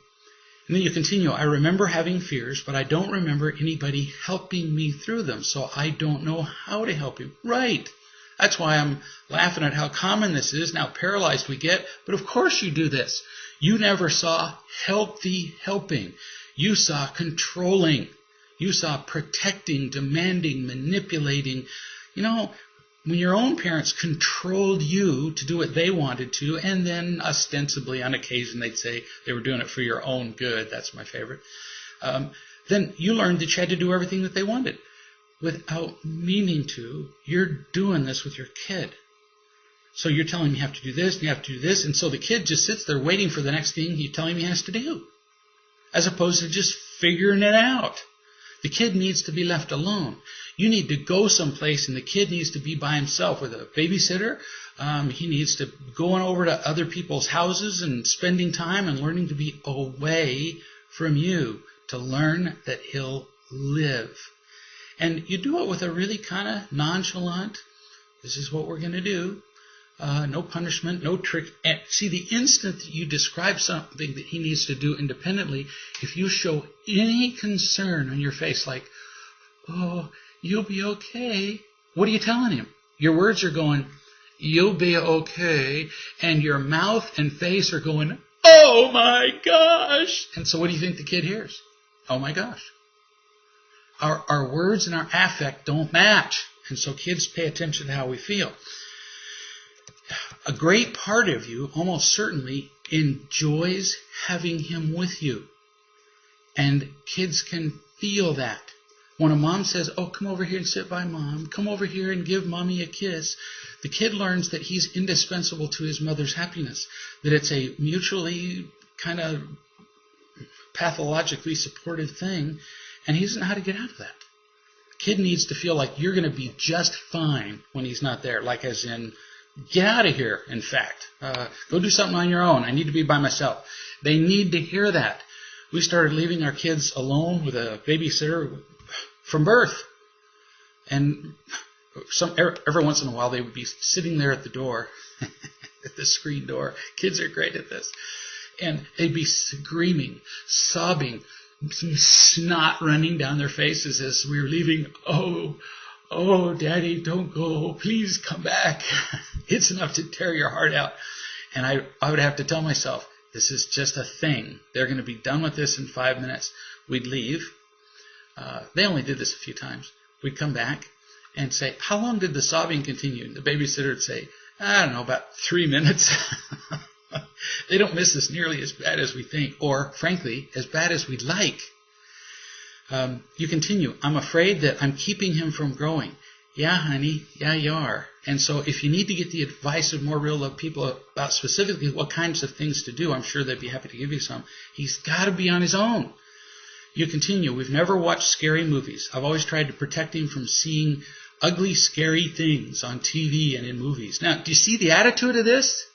then you continue, I remember having fears, but I don't remember anybody helping me through them, so I don't know how to help him. Right. That's why I'm laughing at how common this is, now paralyzed we get. But of course you do this. You never saw healthy helping. You saw controlling. You saw protecting, demanding, manipulating. when your own parents controlled you to do what they wanted to, and then ostensibly on occasion they'd say they were doing it for your own good, that's my favorite, then you learned that you had to do everything that they wanted. Without meaning to, you're doing this with your kid. So you're telling him you have to do this, and you have to do this, and so the kid just sits there waiting for the next thing you tell him he has to do, as opposed to just figuring it out. The kid needs to be left alone. You need to go someplace, and the kid needs to be by himself with a babysitter. He needs to go on over to other people's houses and spending time and learning to be away from you to learn that he'll live. And you do it with a really kind of nonchalant, this is what we're going to do. No punishment, no trick. And see, the instant that you describe something that he needs to do independently, if you show any concern on your face, like, oh, you'll be okay, what are you telling him? Your words are going, you'll be okay, and your mouth and face are going, oh my gosh. And so what do you think the kid hears? Oh my gosh. Our words and our affect don't match. And so kids pay attention to how we feel. A great part of you almost certainly enjoys having him with you. And kids can feel that. When a mom says, oh, come over here and sit by mom, come over here and give mommy a kiss, the kid learns that he's indispensable to his mother's happiness, that it's a mutually kind of pathologically supportive thing, and he doesn't know how to get out of that. Kid needs to feel like you're going to be just fine when he's not there, like as in, get out of here, in fact. Go do something on your own. I need to be by myself. They need to hear that. We started leaving our kids alone with a babysitter from birth. And every once in a while they would be sitting there at the door, at the screen door. Kids are great at this. And they'd be screaming, sobbing, snot running down their faces as we were leaving. Oh, Daddy, don't go. Please come back. It's enough to tear your heart out. And I would have to tell myself, this is just a thing. They're going to be done with this in 5 minutes. We'd leave. They only did this a few times. We'd come back and say, how long did the sobbing continue? The babysitter would say, I don't know, about 3 minutes. They don't miss this nearly as bad as we think, or, frankly, as bad as we'd like. You continue, I'm afraid that I'm keeping him from growing. Yeah, honey, yeah, you are. And so if you need to get the advice of more real love people about specifically what kinds of things to do, I'm sure they'd be happy to give you some. He's got to be on his own. You continue, we've never watched scary movies. I've always tried to protect him from seeing ugly, scary things on TV and in movies. Now, do you see the attitude of this?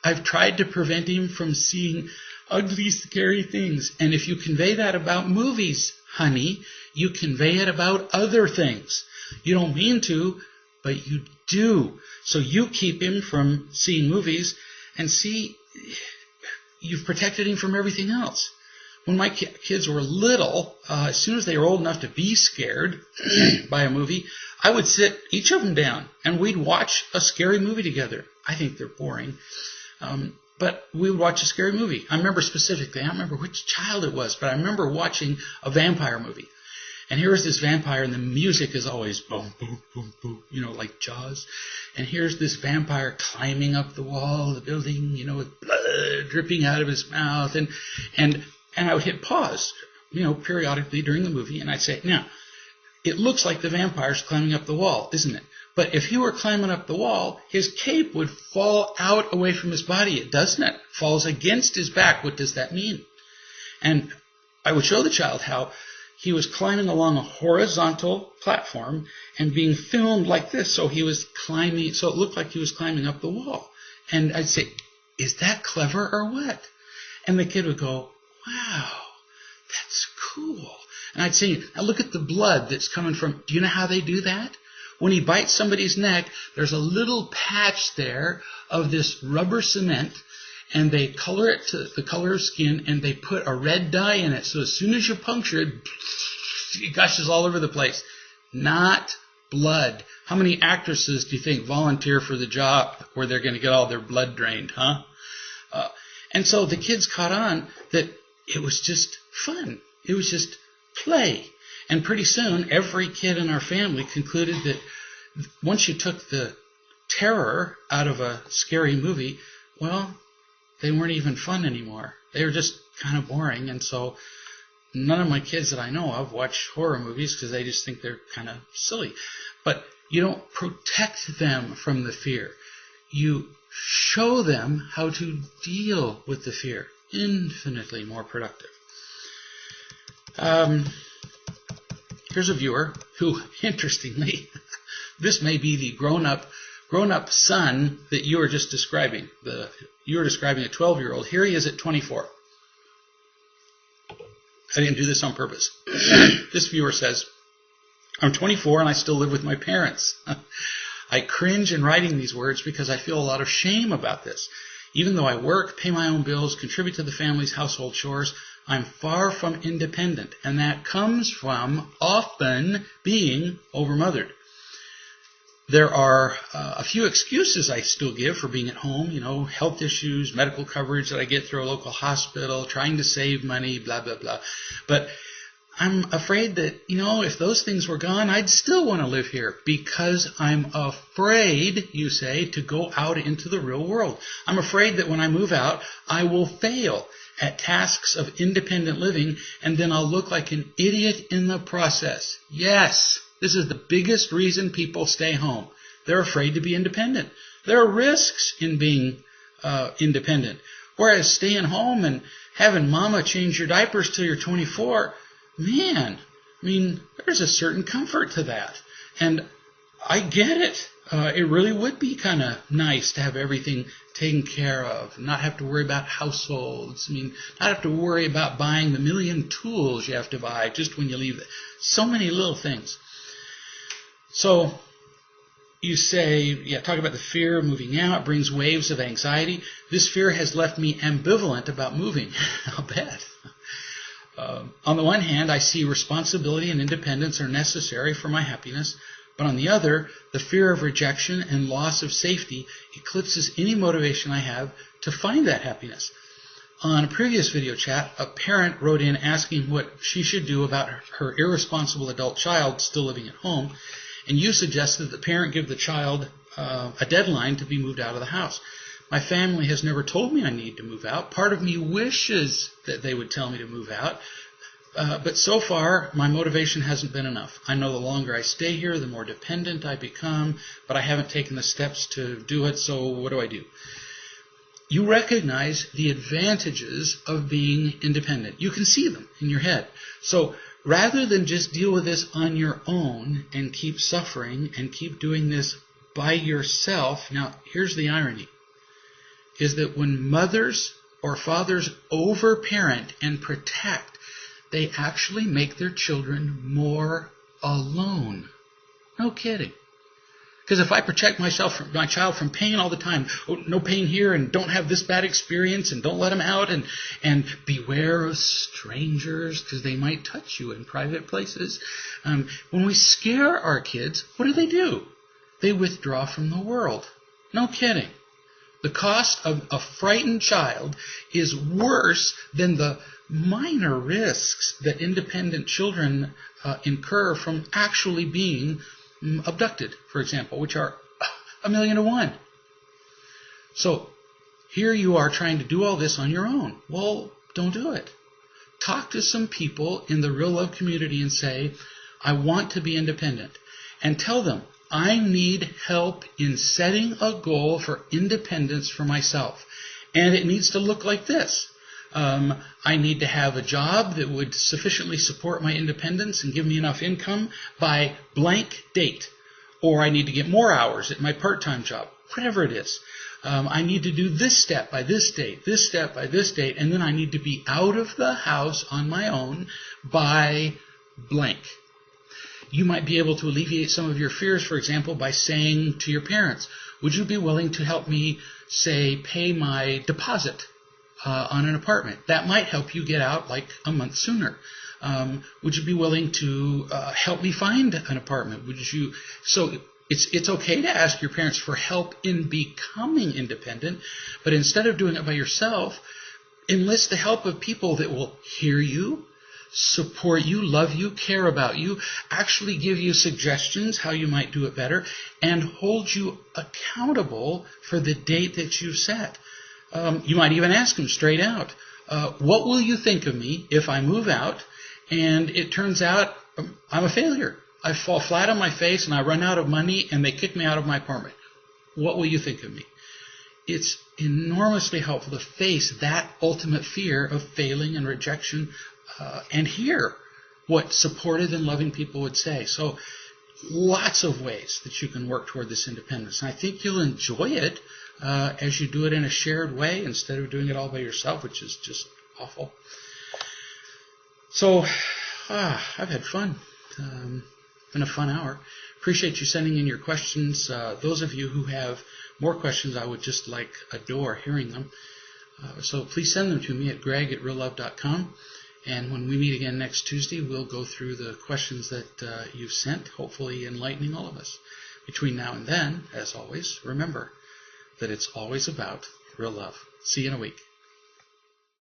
I've tried to prevent him from seeing ugly, scary things. And if you convey that about movies, honey, you convey it about other things. You don't mean to, but you do. So you keep him from seeing movies, and see, you've protected him from everything else. When my kids were little, as soon as they were old enough to be scared by a movie, I would sit each of them down, and we'd watch a scary movie together. I think they're boring. But we would watch a scary movie. I remember specifically, I don't remember which child it was, but I remember watching a vampire movie. And here's this vampire, and the music is always boom, boom, boom, boom, like Jaws. And here's this vampire climbing up the wall of the building, with blood dripping out of his mouth. And I would hit pause, periodically during the movie, and I'd say, now, it looks like the vampire's climbing up the wall, isn't it? But if he were climbing up the wall, his cape would fall out away from his body. It doesn't. It falls against his back. What does that mean? And I would show the child how he was climbing along a horizontal platform and being filmed like this. So he was climbing, so it looked like he was climbing up the wall. And I'd say, is that clever or what? And the kid would go, wow, that's cool. And I'd say, now look at the blood that's coming from, do you know how they do that? When he bites somebody's neck, there's a little patch there of this rubber cement, and they color it to the color of skin, and they put a red dye in it. So as soon as you puncture it, it gushes all over the place. Not blood. How many actresses do you think volunteer for the job where they're going to get all their blood drained, huh? And so the kids caught on that it was just fun. It was just play. And pretty soon, every kid in our family concluded that once you took the terror out of a scary movie, well, they weren't even fun anymore. They were just kind of boring. And so none of my kids that I know of watch horror movies because they just think they're kind of silly. But you don't protect them from the fear. You show them how to deal with the fear. Infinitely more productive. Here's a viewer who, interestingly, this may be the grown-up son that you were just describing. You were describing a 12-year-old. Here he is at 24. I didn't do this on purpose. This viewer says, I'm 24 and I still live with my parents. I cringe in writing these words because I feel a lot of shame about this. Even though I work, pay my own bills, contribute to the family's household chores, I'm far from independent, and that comes from often being overmothered. There are a few excuses I still give for being at home, health issues, medical coverage that I get through a local hospital, trying to save money, blah, blah, blah. But I'm afraid that, if those things were gone, I'd still want to live here because I'm afraid, you say, to go out into the real world. I'm afraid that when I move out, I will fail at tasks of independent living, and then I'll look like an idiot in the process. Yes, this is the biggest reason people stay home. They're afraid to be independent. There are risks in being independent. Whereas staying home and having mama change your diapers till you're 24, man, there's a certain comfort to that. And I get it. It really would be kind of nice to have everything taken care of, not have to worry about households. Not have to worry about buying the million tools you have to buy just when you leave it. So many little things. So you say, talk about the fear of moving out. It brings waves of anxiety. This fear has left me ambivalent about moving. I'll bet. On the one hand, I see responsibility and independence are necessary for my happiness. But on the other, the fear of rejection and loss of safety eclipses any motivation I have to find that happiness. On a previous video chat, a parent wrote in asking what she should do about her irresponsible adult child still living at home, and you suggested that the parent give the child a deadline to be moved out of the house. My family has never told me I need to move out. Part of me wishes that they would tell me to move out. But so far, my motivation hasn't been enough. I know the longer I stay here, the more dependent I become, but I haven't taken the steps to do it, so what do? You recognize the advantages of being independent. You can see them in your head. So rather than just deal with this on your own and keep suffering and keep doing this by yourself, now here's the irony, is that when mothers or fathers overparent and protect, they actually make their children more alone. No kidding. Because if I protect my child from pain all the time, no pain here, and don't have this bad experience, and don't let them out, and beware of strangers, because they might touch you in private places. When we scare our kids, what do? They withdraw from the world. No kidding. The cost of a frightened child is worse than the minor risks that independent children incur from actually being abducted, for example, which are 1,000,000 to 1. So here you are trying to do all this on your own. Well, don't do it. Talk to some people in the real love community and say, I want to be independent. And tell them, I need help in setting a goal for independence for myself. And it needs to look like this. I need to have a job that would sufficiently support my independence and give me enough income by blank date. Or I need to get more hours at my part-time job, whatever it is. I need to do this step by this date, this step by this date, and then I need to be out of the house on my own by blank. You might be able to alleviate some of your fears, for example, by saying to your parents, would you be willing to help me, say, pay my deposit on an apartment? That might help you get out like a month sooner. Would you be willing to help me find an apartment? So it's okay to ask your parents for help in becoming independent, but instead of doing it by yourself, enlist the help of people that will hear you, support you, love you, care about you, actually give you suggestions how you might do it better, and hold you accountable for the date that you've set. You might even ask them straight out, what will you think of me if I move out and it turns out I'm a failure? I fall flat on my face and I run out of money and they kick me out of my apartment. What will you think of me? It's enormously helpful to face that ultimate fear of failing and rejection and hear what supportive and loving people would say. So lots of ways that you can work toward this independence. And I think you'll enjoy it as you do it in a shared way instead of doing it all by yourself, which is just awful. So I've had fun. Been a fun hour. Appreciate you sending in your questions. Those of you who have more questions, I would just adore hearing them. So please send them to me at greg@reallove.com. And when we meet again next Tuesday, we'll go through the questions that you've sent, hopefully enlightening all of us. Between now and then, as always, remember that it's always about real love. See you in a week.